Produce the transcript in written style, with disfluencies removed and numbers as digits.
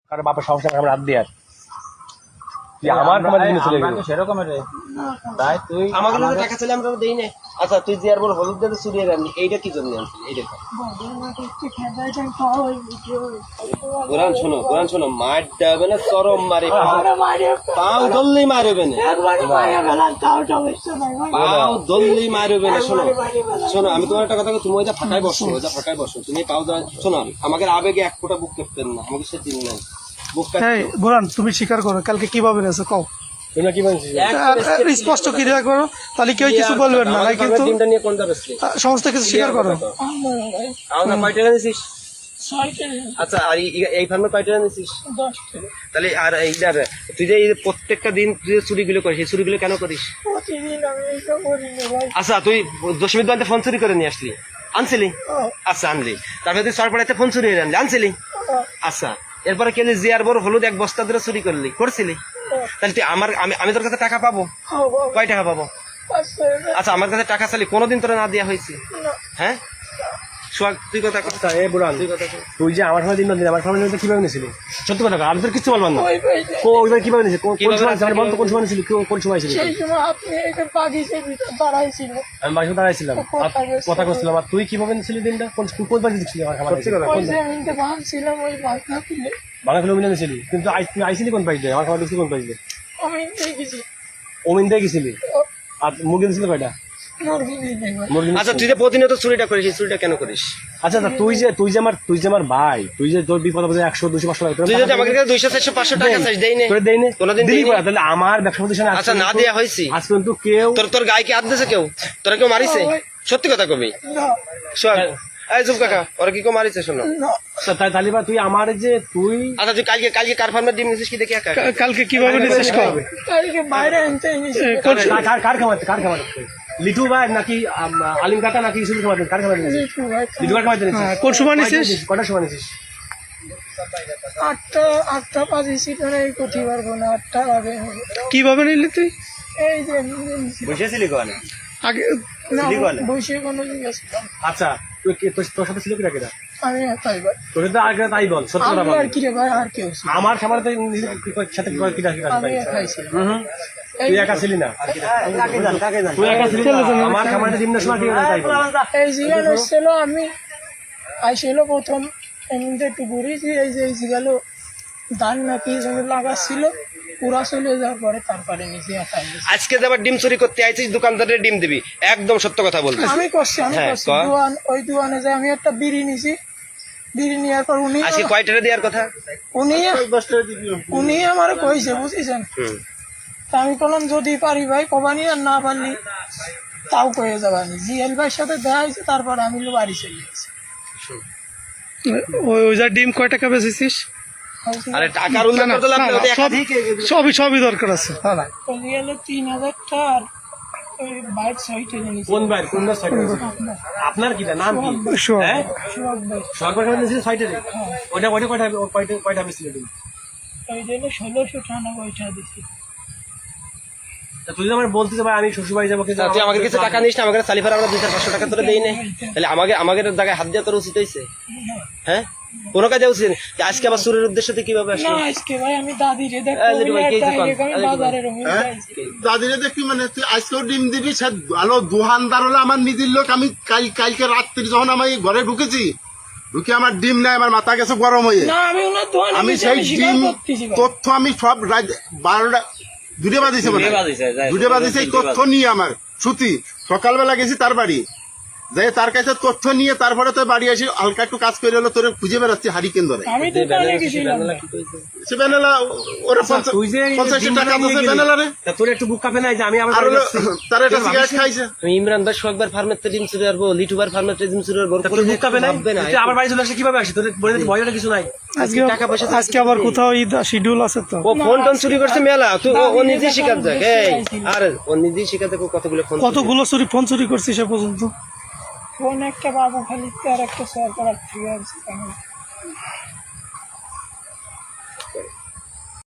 কারণ বাপের সমস্যা আমরা রাত দিয়ে আর আমার সেরকমের তাই তুই আমাকে টাকা চাইলে আমরা দেই না। আচ্ছা তুই যে আর বল হলুদ দিয়ে চুরিয়ে রাখলি, এইটা কি জন্য আনছিলি? এই দেখো কোরআন শোনো, মার দেবে না, চরম মারে, পাও দললেই মারবে না, পাও দললেই মারবে না। শোনো আমি তোমার একটা কথা, তুমি ওইটা ফাঁকায় বসো, তুমি পাও দেওয়া। শোনো আমাকে আবেগে এক ফোঁটা বুক কাঁপতেন না, আমাকে সে দিন নাই বুক বোরান, তুমি স্বীকার করো কালকে কিভাবে গেছো কও, তোমরা কি বলছিস স্পষ্ট ক্রিয়া করো, তাহলে কেউ কিছু বলবেন না। কিন্তু নিয়ে কোনটা বেশি সমস্ত কিছু স্বীকার করো। আমার কয় টাকা নিছিস? আচ্ছা, আর এই ফার্মে কয় টাকা নিছিস? তাহলে আর এইটার তুই যে প্রত্যেকটা দিন তুই চুরিগুলো করিস, এই চুরিগুলো কেন করিস? আচ্ছা তুই দশমীর দলতে ফোন চুরি করে নিয়ে আসলি, আনছিলি? আচ্ছা আনলি, তারপরে তুই সরপড়াইতে ফোন চুরি হয়ে আনলি, আনছিলি? আচ্ছা, এরপরে কে যে আর বড় হলুদ এক বস্তা ধরে চুরি করছিলি? তাহলে তুই আমি তোর কাছে টাকা পাবো? কয় টাকা পাবো? আচ্ছা, আমার কাছে টাকা চালি কোনোদিন তোরা না দেওয়া হয়েছে? হ্যাঁ সোহাগ, তুই কথা কথা এ বুড়ান, তুই যে আমার সময় দিন আমার সময় কিভাবে নিয়েছিলি? সত্যি কথা আমি তোর কিচ্ছু বলবো না। ওইবার কিভাবে নিয়েছিলি? বলতো কোন সময় নিয়েছিলি? কোন সময় ছিল? আমি বাসে দাঁড়াইছিলাম, কথা করছিলাম। আর তুই কিভাবে নিয়েছিলি দিনটা? কোন বাজে দিচ্ছিলি? বাংলা ফিল্ম মিলে নিয়েছিলি, কিন্তু তুই আইসিলি কোন পাইছে? আমার খাবার দিচ্ছিলি কোন পাইছে? অমিন দিয়ে গেছিলি। আর মুরগি দিয়েছিলি কয়টা? আচ্ছা, তুই যে প্রতিনিয়ত চুরিটা করিস, চুরিটা কেন করিস? আচ্ছা তুই যে আমার ভাই, তুই যে তোর বিপদ 100, 200, 500 টাকা, তুই যদি আমাকে 200, 400, 500 টাকা চাইস, দেই না কোনোদিন? তাহলে আমার ব্যবসা প্রতিষ্ঠানে আচ্ছা না দেয়া হয়েছি আজ পর্যন্ত কেউ তোর গায়ে কি হাত দিয়েছে? তোরা কেউ মারিছে? সত্যি কথা কবি শোন, এই চুপ কাকা, ওরা কি কেউ মারিছে? শোনো তাহলে বা তুই আমার যে তুই আচ্ছা তুই কালকে কার ফার্মের ডিম নিছিস কি দেখি? কালকে কিভাবে নিছিস? কার খাবার লিটু ভাই নাকি আলিম কাকা নাকি ইসুল খাবার? কার খাবার নিছিস? লিটু কার খাবার নিছিস? কোন সময় নিছিস? কটার সময় নিছিস? 8টা বাজেছি, করতে পারবো না। 8টা বাজে। কিভাবে নিলি তুই? এই যে বসেছিলি কোয়ালে আগে বসে কোনো জিজ্ঞেস। আচ্ছা তুই তোর সাথে ছিল কিনা কিনা? আমি তাই ভাই, তোর সাথে আগে তাই বল, সত্যি কথা বল। আর কি রে ভাই, আর কেউ আমার খাবার সাথে কিনা কিনা? আমি খাইছি। তুই একা ছিলি না, তুই একা ছিলি না। আমার খাবারটা দিন না সময় কি তাই বল। এই জিগাল হচ্ছিল, আমি আইছিল প্রথম এমনিতে একটু ঘুরেছি। এই যে এই জিগাল ধান নাকি লাগাচ্ছিল, পুরা চলে যাওয়ার পরে তারপরে নিজে একা। আজকে আবার ডিম চুরি করতে আইছিস, দোকানদারের ডিম দিবি? একদম সত্য কথা বলতে। আমি করছি ওই দোকানে যে আমি একটা বিড়ি নিছি, বিড়ি নেওয়ার পর উনি আজকে কয়টারে দেওয়ার কথা? উনি আমার কইছে, বুঝেছেন? তা আমি বললাম যদি পারি ভাই কবানি, আর না পারলি তাও কয়ে যাবানি। জিএল ভাইয়ের সাথে দেখা হয়েছে, তারপরে আমি বাড়ি চলে গেছি। ওই যা ডিম কয় টাকা বেচেছিস? আরে টাকার উল্লেখ করতে লাগবে, ওটা একাধিক। সবই দরকার আছে। 3000 টাকা আর ওই বাইক সাইটে নিয়েছি। কোন ভাই? কোন সাইটে? আপনার কি নাম কি? হ্যাঁ, সরকার নিয়েছিল সাইটে। ওইটা কয়টা বেশি দিন? ওই জন্য 1698 টাকা দিচ্ছি। তুই আমার বলতেছে ভাই আমি শ্বশুর বাড়ি যাবো, তুই আমাকে কিছু টাকা নিস না, আমাকে সালিফার আমরা 200-500 টাকা তোরা দেই না। তাহলে আমাকে জায়গায় হাত দেওয়া তোর উচিত হয়েছে? হ্যাঁ, কোনো কাজে উচিত। আজকে আবার চুরির উদ্দেশ্যে কিভাবে না আসলি? আজকে ভাই আমি দাদিরে দাদিরে দেখি, মানে তুই আজকেও ডিম দিবি? সে ভালো দোকানদার হলে আমার নিজের লোক। আমি কালকে রাত্রি যখন আমি ঘরে ঢুকে আমার ডিম নাই, আমার মাথা গেছে গরম হয়ে। আমি সেই ডিম তথ্য আমি সব 12টা 2টা বাজিছে এই তথ্য নিয়ে আমার ছুটি। সকালবেলা গেছি তার বাড়ি, যাই তার কাছে তথ্য নিয়ে তারপরে তোর বাড়ি আসি, হালকা একটু কাজ করে হলো তোর খুঁজে বেড়াচ্ছি হারি কেন্দ্রে। সে বেনালা ওরা 50 টাকা আছে বেনালা রে। তোর একটু বুক কাঁপে নাই যে আমি তার একটা সিগারেট খাইছে? ইমরান ভাই সোহাগবার ফার্মের ডিম চুরি করবো, লিটুবার ফার্মের ডিম চুরি করবো, তোর বুক কাঁপে নাই? আমার বাড়ি চলে আসে কিভাবে আসি? তোর ভয়টা কিছু নাই? আজকে আবার কোথাও ঈদ শিডিউল আছে তো। ও ফোন টোন চুরি করছে মেলা, তুই ও নিজেই শিকার যাক। আর ও নিজেই শিকার যাক, কতগুলো ফোন চুরি করছিস সে পর্যন্ত? ফোন একটা বাবু খালি, আর একটা সরকার ঠিক আছে।